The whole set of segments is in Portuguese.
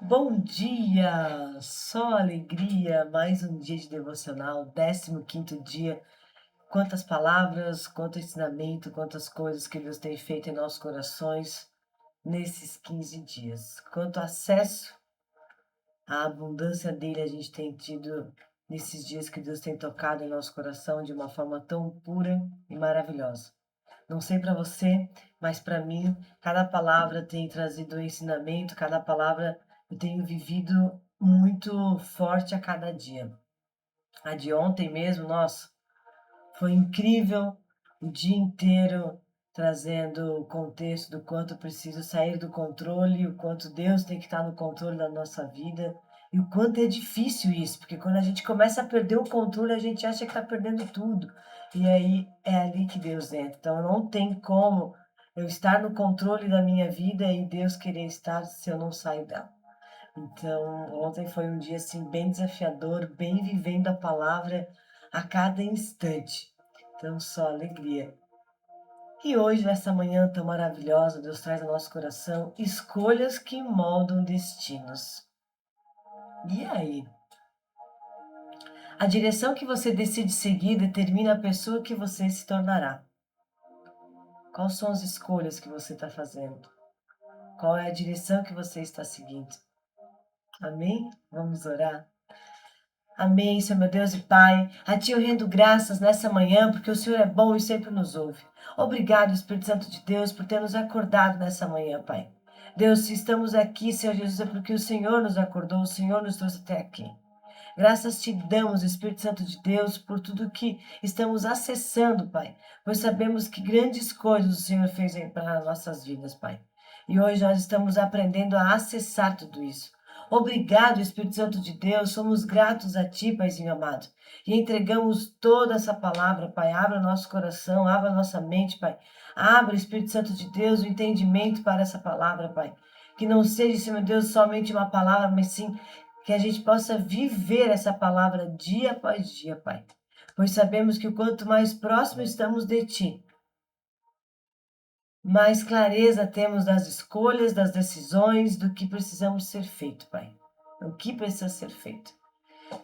Bom dia! Só alegria, mais um dia de devocional, 15º dia. Quantas palavras, quanto ensinamento, quantas coisas que Deus tem feito em nossos corações nesses 15 dias. Quanto acesso à abundância dele a gente tem tido nesses dias que Deus tem tocado em nosso coração de uma forma tão pura e maravilhosa. Não sei para você, mas para mim, cada palavra tem trazido um ensinamento, cada palavra eu tenho vivido muito forte a cada dia. A de ontem mesmo, nossa, foi incrível o dia inteiro trazendo o contexto do quanto eu preciso sair do controle, o quanto Deus tem que estar no controle da nossa vida e o quanto é difícil isso, porque quando a gente começa a perder o controle, a gente acha que está perdendo tudo. E aí é ali que Deus entra. Então não tem como eu estar no controle da minha vida e Deus querer estar se eu não sair dela. Então, ontem foi um dia assim bem desafiador, bem vivendo a palavra a cada instante. Então, só alegria. E hoje, nessa manhã tão maravilhosa, Deus traz ao nosso coração escolhas que moldam destinos. E aí? A direção que você decide seguir determina a pessoa que você se tornará. Quais são as escolhas que você está fazendo? Qual é a direção que você está seguindo? Amém? Vamos orar? Amém, Senhor meu Deus e Pai. A Ti eu rendo graças nessa manhã, porque o Senhor é bom e sempre nos ouve. Obrigado, Espírito Santo de Deus, por ter nos acordado nessa manhã, Pai. Deus, se estamos aqui, Senhor Jesus, é porque o Senhor nos acordou, o Senhor nos trouxe até aqui. Graças te damos, Espírito Santo de Deus, por tudo que estamos acessando, Pai, pois sabemos que grandes coisas o Senhor fez para nossas vidas, Pai. E hoje nós estamos aprendendo a acessar tudo isso. Obrigado, Espírito Santo de Deus, somos gratos a Ti, Paizinho amado, e entregamos toda essa palavra, Pai. Abra nosso coração, abra nossa mente, Pai. Abra, Espírito Santo de Deus, o entendimento para essa palavra, Pai. Que não seja, Senhor Deus, somente uma palavra, mas sim que a gente possa viver essa palavra dia após dia, Pai. Pois sabemos que o quanto mais próximo estamos de Ti, mais clareza temos das escolhas, das decisões, do que precisamos ser feito, Pai. O que precisa ser feito.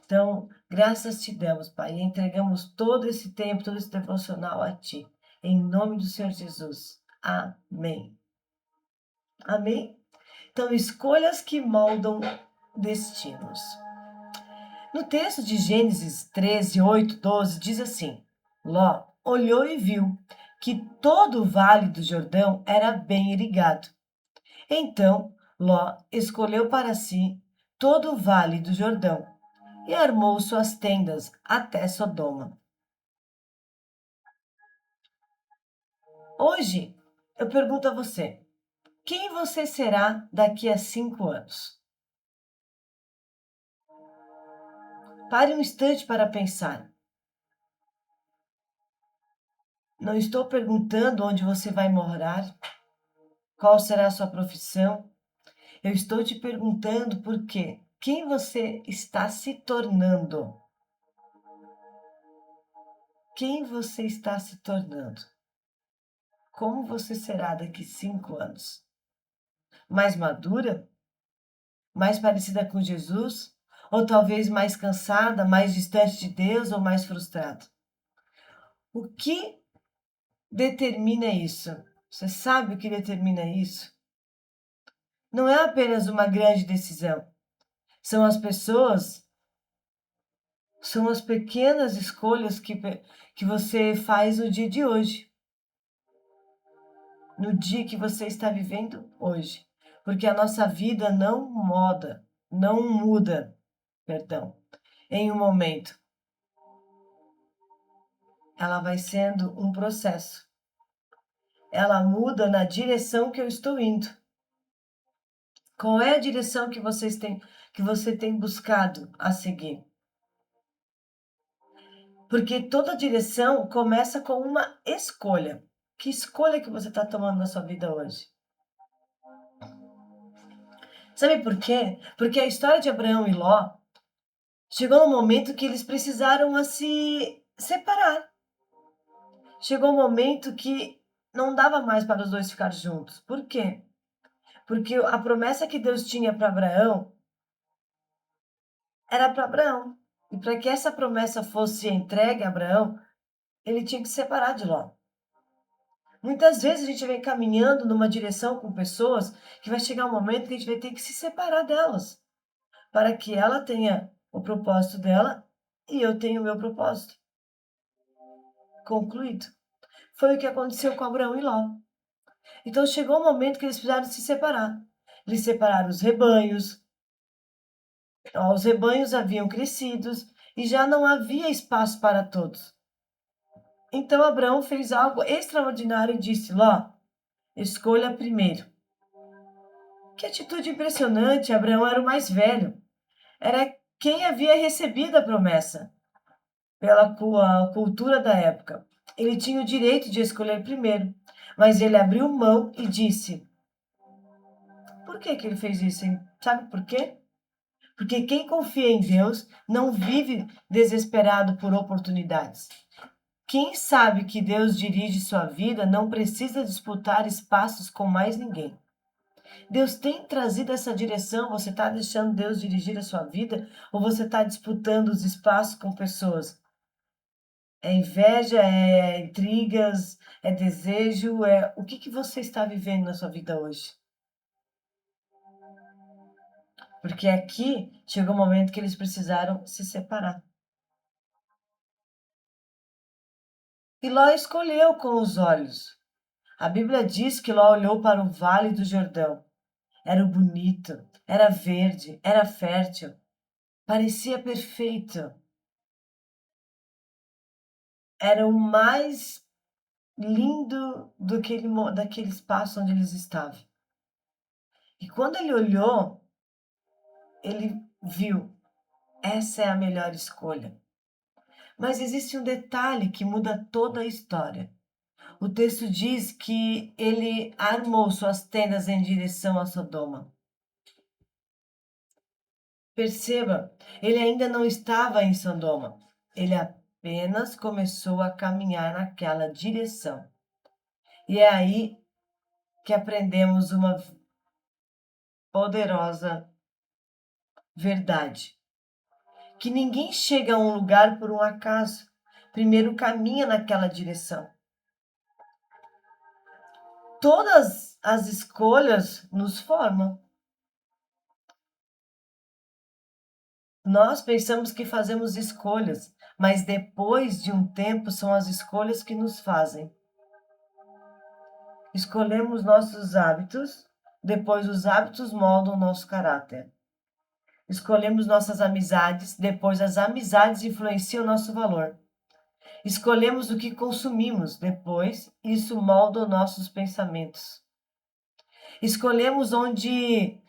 Então, graças te damos, Pai, e entregamos todo esse tempo, todo esse devocional a Ti. Em nome do Senhor Jesus. Amém. Amém? Então, escolhas que moldam destinos. No texto de Gênesis 13, 8, 12, diz assim: Ló olhou e viu que todo o vale do Jordão era bem irrigado. Então Ló escolheu para si todo o vale do Jordão e armou suas tendas até Sodoma. Hoje eu pergunto a você: quem você será daqui a 5 anos? Pare um instante para pensar. Não estou perguntando onde você vai morar, qual será a sua profissão. Eu estou te perguntando por quê. Quem você está se tornando? Quem você está se tornando? Como você será daqui 5 anos? Mais madura? Mais parecida com Jesus? Ou talvez mais cansada, mais distante de Deus ou mais frustrada? O que determina isso? Você sabe o que determina isso? Não é apenas uma grande decisão. São as pessoas, são as pequenas escolhas que você faz no dia de hoje. No dia que você está vivendo hoje. Porque a nossa vida não muda, perdão, em um momento. Ela vai sendo um processo. Ela muda na direção que eu estou indo. Qual é a direção que você tem buscado a seguir? Porque toda direção começa com uma escolha. Que escolha que você está tomando na sua vida hoje? Sabe por quê? Porque a história de Abraão e Ló chegou um momento que eles precisaram se separar. Chegou um momento que não dava mais para os dois ficar juntos. Por quê? Porque a promessa que Deus tinha para Abraão era para Abraão. E para que essa promessa fosse entregue a Abraão, ele tinha que se separar de Ló. Muitas vezes a gente vem caminhando numa direção com pessoas que vai chegar um momento que a gente vai ter que se separar delas, para que ela tenha o propósito dela e eu tenha o meu propósito concluído. Foi o que aconteceu com Abraão e Ló. Então chegou o momento que eles precisaram se separar. Eles separaram os rebanhos, os rebanhos haviam crescido e já não havia espaço para todos. Então Abraão fez algo extraordinário e disse: Ló, escolha primeiro. Que atitude impressionante! Abraão era o mais velho. Era quem havia recebido a promessa pela cultura da época. Ele tinha o direito de escolher primeiro, mas ele abriu mão e disse: por que ele fez isso, hein? Sabe por quê? Porque quem confia em Deus não vive desesperado por oportunidades. Quem sabe que Deus dirige sua vida não precisa disputar espaços com mais ninguém. Deus tem trazido essa direção, você está deixando Deus dirigir a sua vida ou você está disputando os espaços com pessoas? É inveja, é intrigas, é desejo, o que você está vivendo na sua vida hoje? Porque aqui chegou o momento que eles precisaram se separar. E Ló escolheu com os olhos. A Bíblia diz que Ló olhou para o Vale do Jordão. Era bonito, era verde, era fértil, parecia perfeito. Era o mais lindo daquele espaço onde eles estavam. E quando ele olhou, ele viu, essa é a melhor escolha. Mas existe um detalhe que muda toda a história. O texto diz que ele armou suas tendas em direção a Sodoma. Perceba, ele ainda não estava em Sodoma. Ele apenas começou a caminhar naquela direção. E é aí que aprendemos uma poderosa verdade. Que ninguém chega a um lugar por um acaso. Primeiro caminha naquela direção. Todas as escolhas nos formam. Nós pensamos que fazemos escolhas, mas depois de um tempo são as escolhas que nos fazem. Escolhemos nossos hábitos, depois os hábitos moldam nosso caráter. Escolhemos nossas amizades, depois as amizades influenciam nosso valor. Escolhemos o que consumimos, depois isso molda nossos pensamentos. Escolhemos onde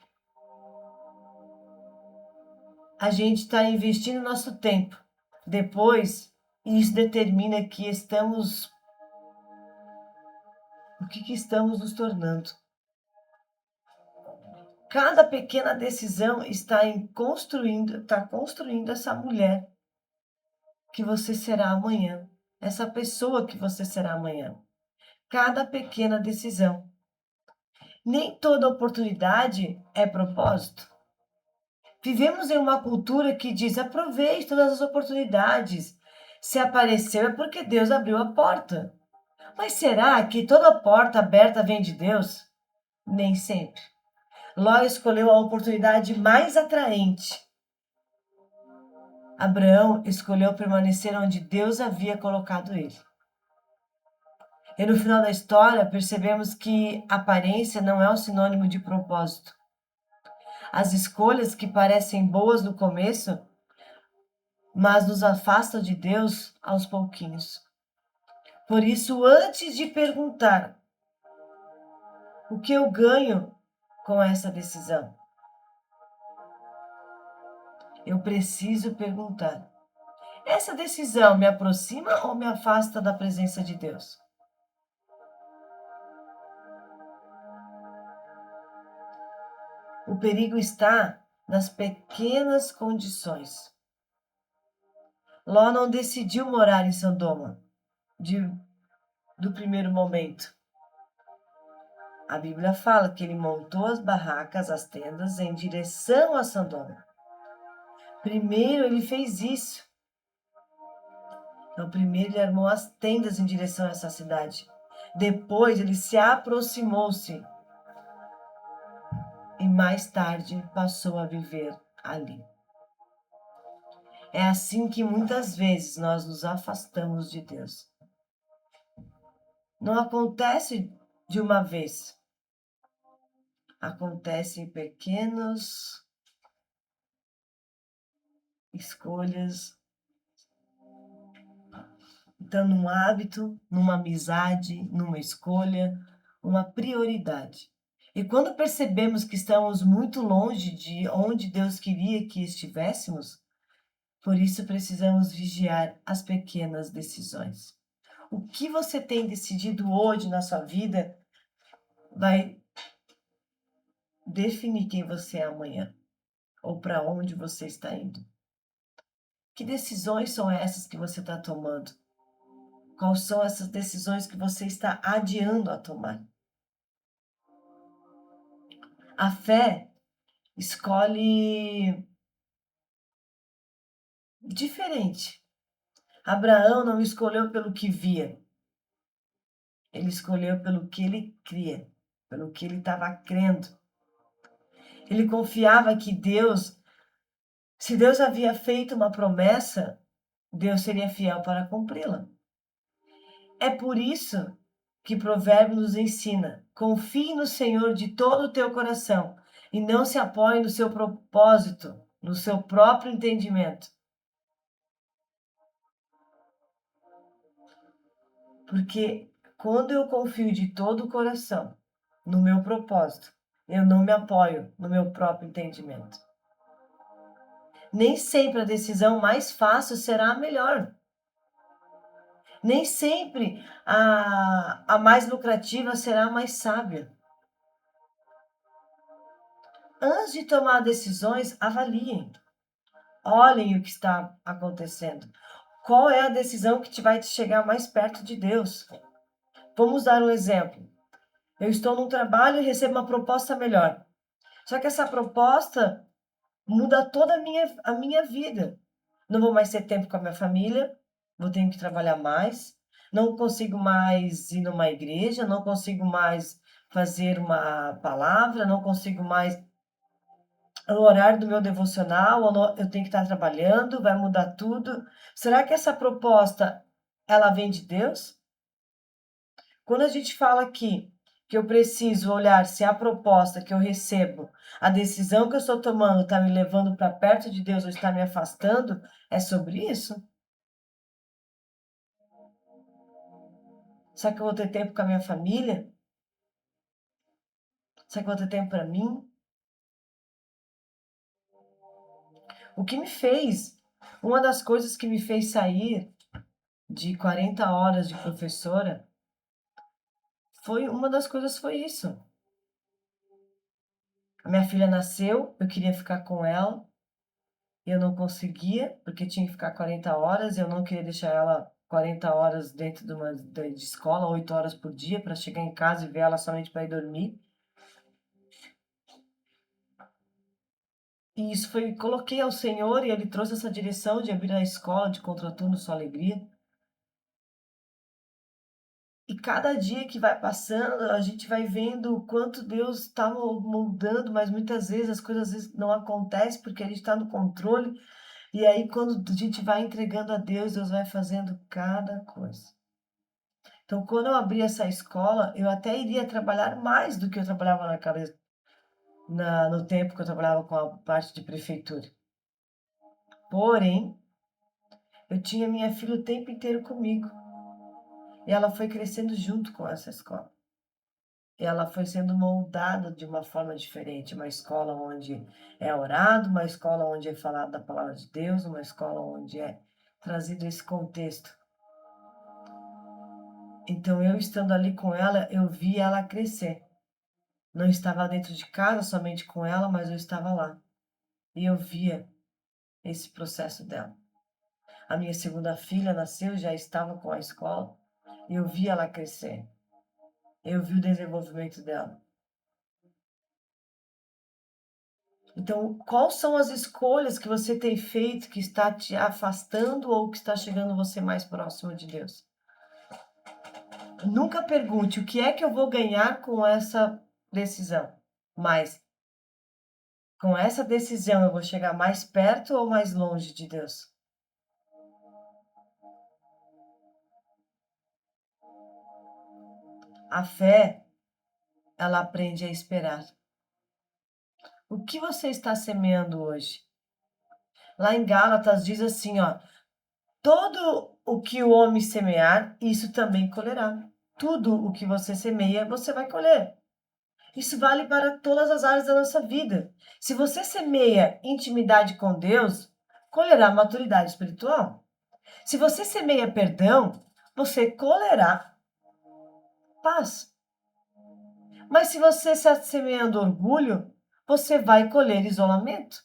a gente está investindo nosso tempo, depois isso determina o que estamos nos tornando. Cada pequena decisão está construindo essa mulher que você será amanhã, essa pessoa que você será amanhã. Cada pequena decisão. Nem toda oportunidade é propósito. Vivemos em uma cultura que diz: aproveite todas as oportunidades. Se apareceu é porque Deus abriu a porta. Mas será que toda porta aberta vem de Deus? Nem sempre. Ló escolheu a oportunidade mais atraente. Abraão escolheu permanecer onde Deus havia colocado ele. E no final da história, percebemos que aparência não é um sinônimo de propósito. As escolhas que parecem boas no começo, mas nos afastam de Deus aos pouquinhos. Por isso, antes de perguntar o que eu ganho com essa decisão, eu preciso perguntar: essa decisão me aproxima ou me afasta da presença de Deus? O perigo está nas pequenas condições. Ló não decidiu morar em Sodoma do primeiro momento. A Bíblia fala que ele montou as barracas, as tendas, em direção a Sodoma. Primeiro ele fez isso. Então, primeiro ele armou as tendas em direção a essa cidade. Depois ele se aproximou-se e mais tarde passou a viver ali. É assim que muitas vezes nós nos afastamos de Deus. Não acontece de uma vez. Acontece em pequenas escolhas. Então, num hábito, numa amizade, numa escolha, uma prioridade. E quando percebemos que estamos muito longe de onde Deus queria que estivéssemos, por isso precisamos vigiar as pequenas decisões. O que você tem decidido hoje na sua vida vai definir quem você é amanhã ou para onde você está indo. Que decisões são essas que você está tomando? Quais são essas decisões que você está adiando a tomar? A fé escolhe diferente. Abraão não escolheu pelo que via, ele escolheu pelo que ele cria, pelo que ele estava crendo. Ele confiava que Deus, se Deus havia feito uma promessa, Deus seria fiel para cumpri-la. É por isso que Provérbios nos ensina: confie no Senhor de todo o teu coração e não se apoie no seu propósito, no seu próprio entendimento. Porque quando eu confio de todo o coração no meu propósito, eu não me apoio no meu próprio entendimento. Nem sempre a decisão mais fácil será a melhor. Nem sempre a mais lucrativa será a mais sábia. Antes de tomar decisões, avaliem. Olhem o que está acontecendo. Qual é a decisão que vai te chegar mais perto de Deus? Vamos dar um exemplo. Eu estou num trabalho e recebo uma proposta melhor. Só que essa proposta muda toda a minha vida. Não vou mais ter tempo com a minha família, vou ter que trabalhar mais, não consigo mais ir numa igreja, não consigo mais fazer uma palavra, não consigo mais no horário do meu devocional, eu tenho que estar trabalhando, vai mudar tudo. Será que essa proposta ela vem de Deus? Quando a gente fala aqui que eu preciso olhar se a proposta que eu recebo, a decisão que eu estou tomando está me levando para perto de Deus ou está me afastando, é sobre isso? Será que eu vou ter tempo com a minha família? Será que eu vou ter tempo para mim? O que me fez, uma das coisas que me fez sair de 40 horas de professora, uma das coisas foi isso. A minha filha nasceu, eu queria ficar com ela, eu não conseguia, porque tinha que ficar 40 horas, eu não queria deixar ela 40 horas dentro de escola, 8 horas por dia, para chegar em casa e ver ela somente para ir dormir. E isso foi, coloquei ao Senhor e Ele trouxe essa direção de abrir a escola de contraturno Sua Alegria. E cada dia que vai passando, a gente vai vendo o quanto Deus está moldando, mas muitas vezes as coisas às vezes não acontecem porque a gente está no controle. E aí, quando a gente vai entregando a Deus, Deus vai fazendo cada coisa. Então, quando eu abri essa escola, eu até iria trabalhar mais do que eu trabalhava no tempo que eu trabalhava com a parte de prefeitura. Porém, eu tinha minha filha o tempo inteiro comigo. E ela foi crescendo junto com essa escola. E ela foi sendo moldada de uma forma diferente. Uma escola onde é orado, uma escola onde é falado da palavra de Deus, uma escola onde é trazido esse contexto. Então, eu estando ali com ela, eu vi ela crescer. Não estava dentro de casa somente com ela, mas eu estava lá. E eu via esse processo dela. A minha segunda filha nasceu, já estava com a escola, e eu via ela crescer. Eu vi o desenvolvimento dela. Então, quais são as escolhas que você tem feito que está te afastando ou que está chegando você mais próximo de Deus? Nunca pergunte o que é que eu vou ganhar com essa decisão, mas com essa decisão eu vou chegar mais perto ou mais longe de Deus? A fé, ela aprende a esperar. O que você está semeando hoje? Lá em Gálatas diz assim, ó: todo o que o homem semear, isso também colherá. Tudo o que você semeia, você vai colher. Isso vale para todas as áreas da nossa vida. Se você semeia intimidade com Deus, colherá maturidade espiritual. Se você semeia perdão, você colherá paz. Mas se você está semeando orgulho, você vai colher isolamento.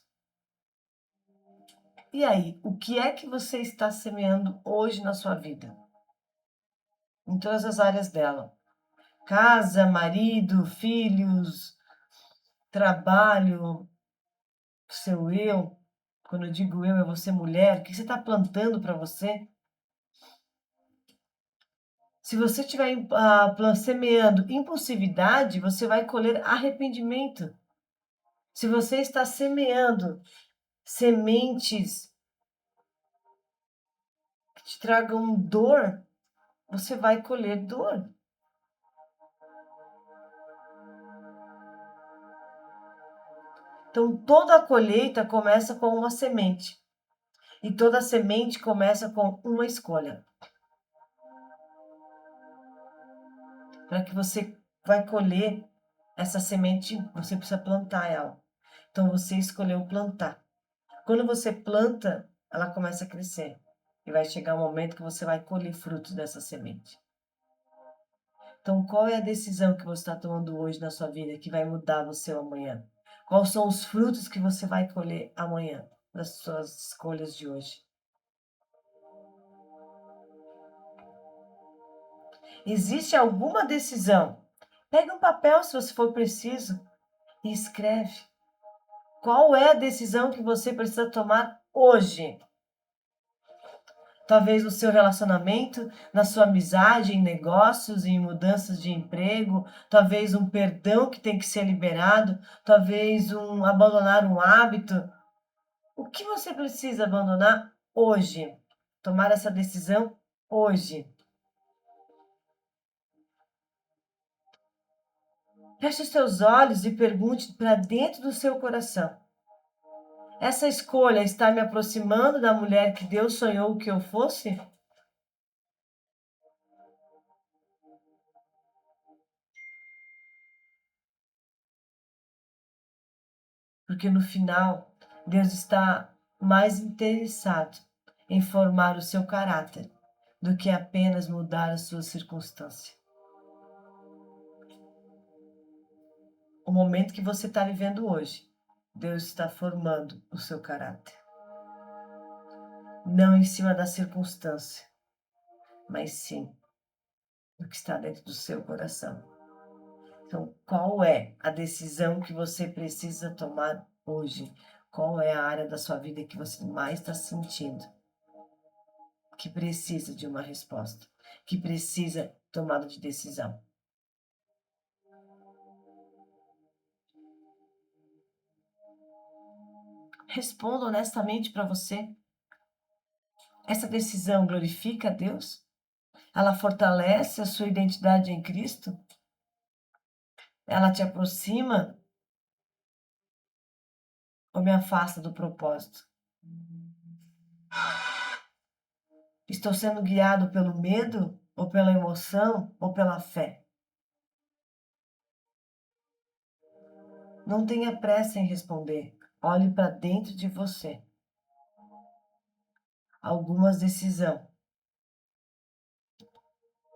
E aí, o que é que você está semeando hoje na sua vida? Em todas as áreas dela. Casa, marido, filhos, trabalho, seu eu. Quando eu digo eu, é você mulher. O que você está plantando para você? Se você estiver semeando impulsividade, você vai colher arrependimento. Se você está semeando sementes que te tragam dor, você vai colher dor. Então, toda a colheita começa com uma semente. E toda semente começa com uma escolha. Para que você vai colher essa semente, você precisa plantar ela. Então, você escolheu plantar. Quando você planta, ela começa a crescer. E vai chegar um momento que você vai colher frutos dessa semente. Então, qual é a decisão que você está tomando hoje na sua vida que vai mudar você amanhã? Quais são os frutos que você vai colher amanhã das suas escolhas de hoje? Existe alguma decisão? Pega um papel se você for preciso e escreve. Qual é a decisão que você precisa tomar hoje? Talvez no seu relacionamento, na sua amizade, em negócios, em mudanças de emprego, talvez um perdão que tem que ser liberado, talvez abandonar um hábito. O que você precisa abandonar hoje? Tomar essa decisão hoje. Feche os seus olhos e pergunte para dentro do seu coração. Essa escolha está me aproximando da mulher que Deus sonhou que eu fosse? Porque no final, Deus está mais interessado em formar o seu caráter do que apenas mudar a sua circunstância. O momento que você está vivendo hoje, Deus está formando o seu caráter. Não em cima da circunstância, mas sim do que está dentro do seu coração. Então, qual é a decisão que você precisa tomar hoje? Qual é a área da sua vida que você mais está sentindo que precisa de uma resposta, que precisa tomada de decisão? Responda honestamente para você. Essa decisão glorifica a Deus? Ela fortalece a sua identidade em Cristo? Ela te aproxima ou me afasta do propósito? Estou sendo guiado pelo medo ou pela emoção ou pela fé? Não tenha pressa em responder. Olhe para dentro de você. Algumas decisões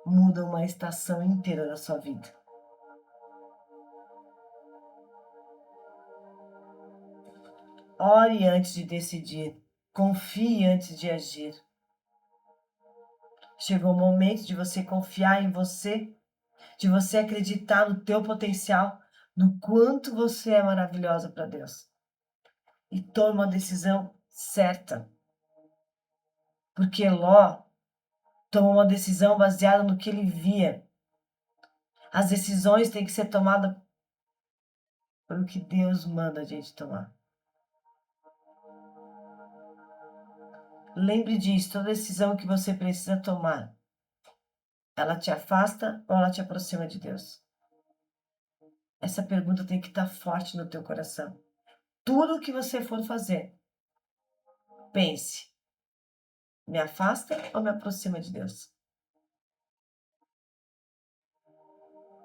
mudam uma estação inteira da sua vida. Ore antes de decidir. Confie antes de agir. Chegou o momento de você confiar em você. de você acreditar no teu potencial, no quanto você é maravilhosa para Deus. E tome uma decisão certa. Porque Ló tomou uma decisão baseada no que ele via. As decisões têm que ser tomadas pelo que Deus manda a gente tomar. Lembre disso, toda decisão que você precisa tomar, ela te afasta ou ela te aproxima de Deus? Essa pergunta tem que estar forte no teu coração. Tudo que você for fazer, pense, me afasta ou me aproxima de Deus?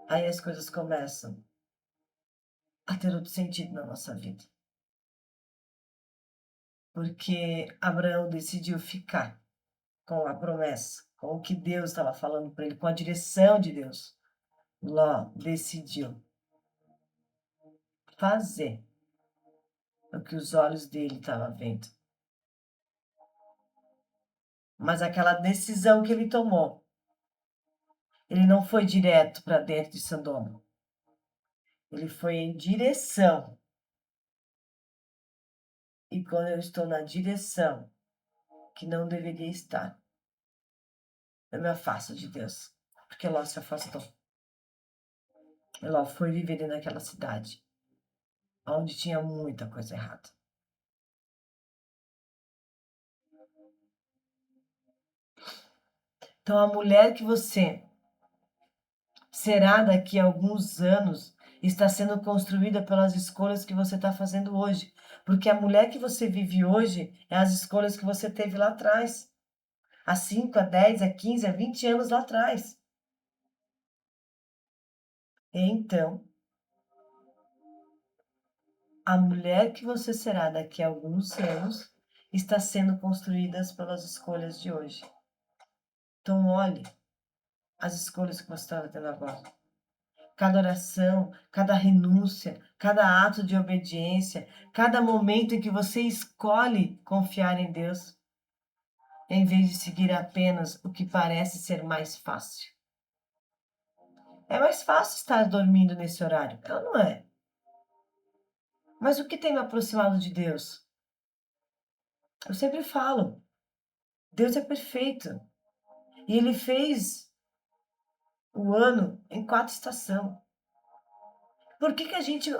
Aí as coisas começam a ter outro sentido na nossa vida. Porque Abraão decidiu ficar com a promessa, com o que Deus estava falando para ele, com a direção de Deus. Ló decidiu fazer o que os olhos dele estavam vendo. Mas aquela decisão que ele tomou, ele não foi direto para dentro de Sodoma. Ele foi em direção. E quando eu estou na direção que não deveria estar, eu me afasto de Deus. Porque Ló se afastou. Ló foi viver naquela cidade, onde tinha muita coisa errada. Então, a mulher que você será daqui a alguns anos está sendo construída pelas escolhas que você está fazendo hoje. Porque a mulher que você vive hoje é as escolhas que você teve lá atrás. Há 5, há 10, há 15, há 20 anos lá atrás. Então, a mulher que você será daqui a alguns anos está sendo construída pelas escolhas de hoje. Então, olhe as escolhas que você está tendo agora. Cada oração, cada renúncia, cada ato de obediência, cada momento em que você escolhe confiar em Deus, em vez de seguir apenas o que parece ser mais fácil. É mais fácil estar dormindo nesse horário, ela não é. Mas o que tem me aproximado de Deus? Eu sempre falo, Deus é perfeito. E Ele fez o ano em 4 estações. Por que a gente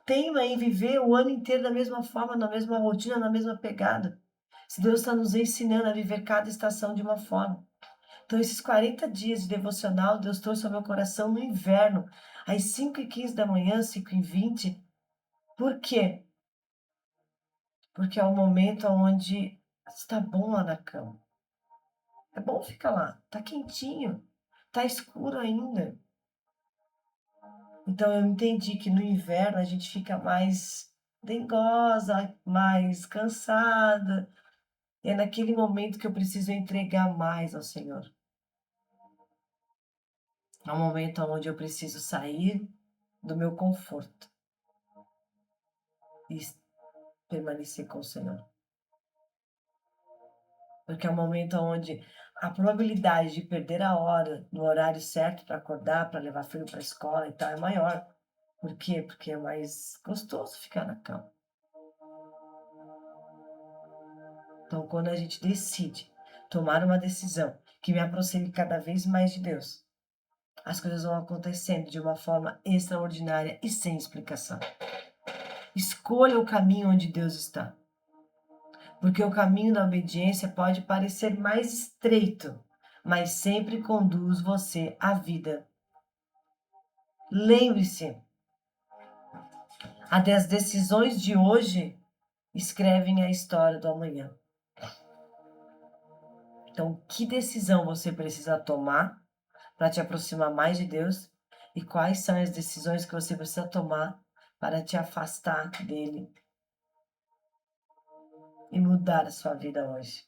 teima em viver o ano inteiro da mesma forma, na mesma rotina, na mesma pegada? Se Deus está nos ensinando a viver cada estação de uma forma. Então, esses 40 dias de devocional, Deus trouxe ao meu coração no inverno, às 5h15 da manhã, 5h20. Por quê? Porque é o momento onde está bom lá na cama. É bom ficar lá, tá quentinho, tá escuro ainda. Então eu entendi que no inverno a gente fica mais dengosa, mais cansada. E é naquele momento que eu preciso entregar mais ao Senhor. É um momento onde eu preciso sair do meu conforto e permanecer com o Senhor. Porque é um momento onde a probabilidade de perder a hora no horário certo para acordar, para levar filho para a escola e tal, é maior. Por quê? Porque é mais gostoso ficar na cama. Então, quando a gente decide tomar uma decisão que me aproxime cada vez mais de Deus, as coisas vão acontecendo de uma forma extraordinária e sem explicação. Escolha o caminho onde Deus está. Porque o caminho da obediência pode parecer mais estreito, mas sempre conduz você à vida. Lembre-se, até as decisões de hoje escrevem a história do amanhã. Então, que decisão você precisa tomar para te aproximar mais de Deus? E quais são as decisões que você precisa tomar para te afastar dele e mudar a sua vida hoje?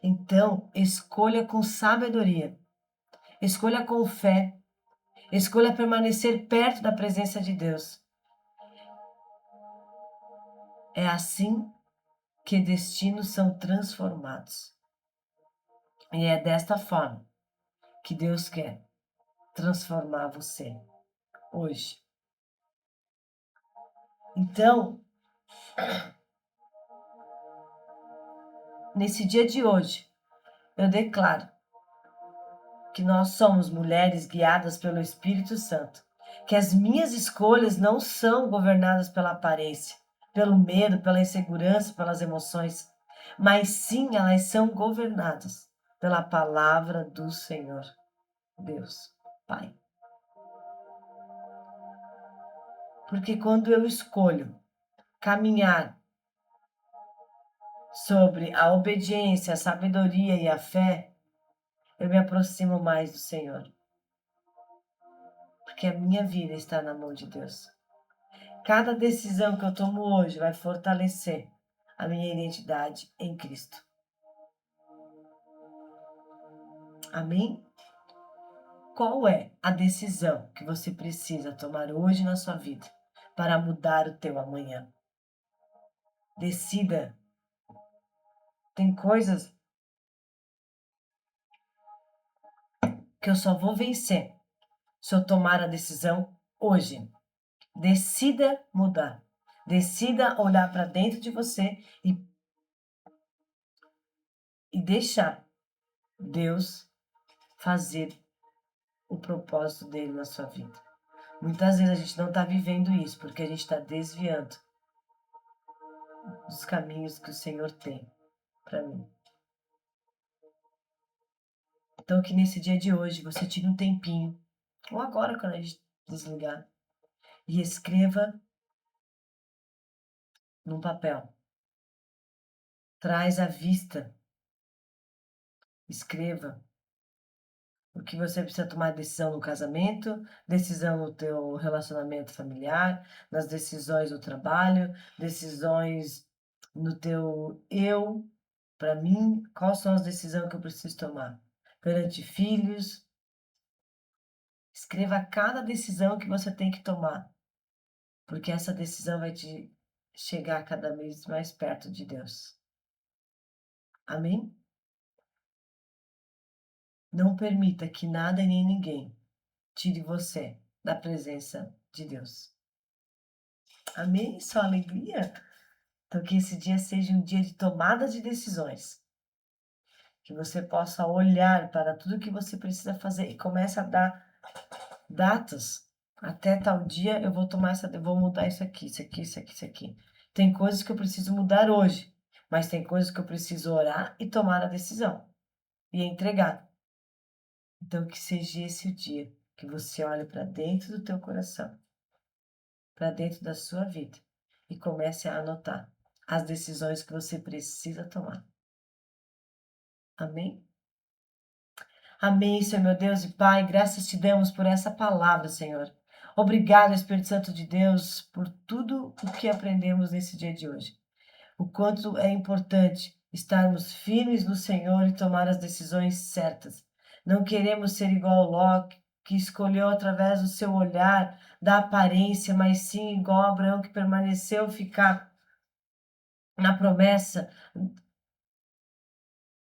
Então, escolha com sabedoria, escolha com fé, escolha permanecer perto da presença de Deus. É assim que destinos são transformados. E é desta forma que Deus quer transformar você hoje. Então, nesse dia de hoje, eu declaro que nós somos mulheres guiadas pelo Espírito Santo, que as minhas escolhas não são governadas pela aparência, pelo medo, pela insegurança, pelas emoções, mas sim elas são governadas pela palavra do Senhor, Deus, Pai. Porque quando eu escolho caminhar sobre a obediência, a sabedoria e a fé, eu me aproximo mais do Senhor. Porque a minha vida está na mão de Deus. Cada decisão que eu tomo hoje vai fortalecer a minha identidade em Cristo. Amém? Qual é a decisão que você precisa tomar hoje na sua vida para mudar o teu amanhã? Decida. Tem coisas que eu só vou vencer se eu tomar a decisão hoje. Decida mudar. Decida olhar para dentro de você e deixar Deus fazer o propósito dele na sua vida. Muitas vezes a gente não está vivendo isso porque a gente está desviando dos caminhos que o Senhor tem para mim. Então, que nesse dia de hoje você tire um tempinho, ou agora quando a gente desligar, e escreva num papel. Traz à vista. Escreva o que você precisa tomar decisão no casamento, decisão no teu relacionamento familiar, nas decisões do trabalho, decisões no teu eu. Para mim, quais são as decisões que eu preciso tomar? Perante filhos. Escreva cada decisão que você tem que tomar, porque essa decisão vai te chegar cada vez mais perto de Deus. Amém? Não permita que nada e nem ninguém tire você da presença de Deus. Amém? Sua alegria? Então, que esse dia seja um dia de tomada de decisões. Que você possa olhar para tudo que você precisa fazer e comece a dar datas. Até tal dia eu vou tomar eu vou mudar isso aqui, isso aqui, isso aqui, isso aqui. Tem coisas que eu preciso mudar hoje, mas tem coisas que eu preciso orar e tomar a decisão e entregar. Então, que seja esse o dia que você olhe para dentro do teu coração, para dentro da sua vida e comece a anotar as decisões que você precisa tomar. Amém? Amém, Senhor meu Deus e Pai, graças te damos por essa palavra, Senhor. Obrigado, Espírito Santo de Deus, por tudo o que aprendemos nesse dia de hoje. O quanto é importante estarmos firmes no Senhor e tomar as decisões certas. Não queremos ser igual Ló, que escolheu através do seu olhar, da aparência, mas sim igual Abraão, que permaneceu ficar na promessa,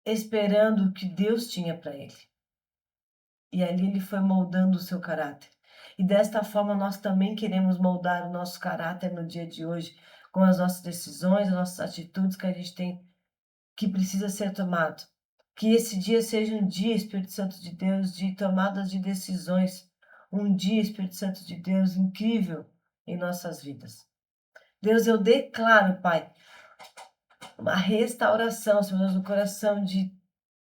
esperando o que Deus tinha para ele. E ali ele foi moldando o seu caráter. E desta forma nós também queremos moldar o nosso caráter no dia de hoje, com as nossas decisões, as nossas atitudes que a gente tem, que precisa ser tomado. Que esse dia seja um dia, Espírito Santo de Deus, de tomadas de decisões. Um dia, Espírito Santo de Deus, incrível em nossas vidas. Deus, eu declaro, Pai, uma restauração, Senhor Deus, no coração de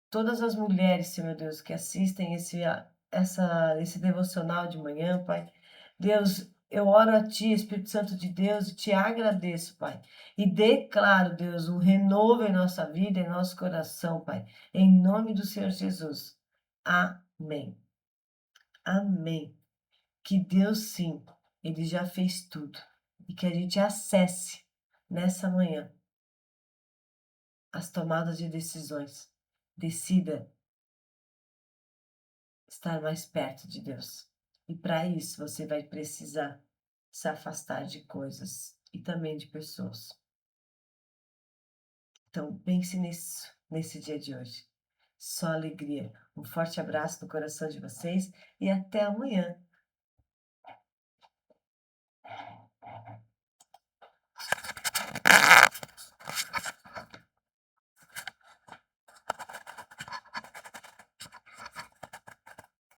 todas as mulheres, Senhor Deus, que assistem esse devocional de manhã, Pai. Deus, eu oro a Ti, Espírito Santo de Deus, e te agradeço, Pai. E declaro, Deus, um renovo em nossa vida, em nosso coração, Pai. Em nome do Senhor Jesus. Amém. Amém. Que Deus, sim, Ele já fez tudo. E que a gente acesse nessa manhã as tomadas de decisões. Decida estar mais perto de Deus. E para isso você vai precisar se afastar de coisas e também de pessoas. Então pense nisso nesse dia de hoje. só alegria. Um forte abraço no coração de vocês e até amanhã.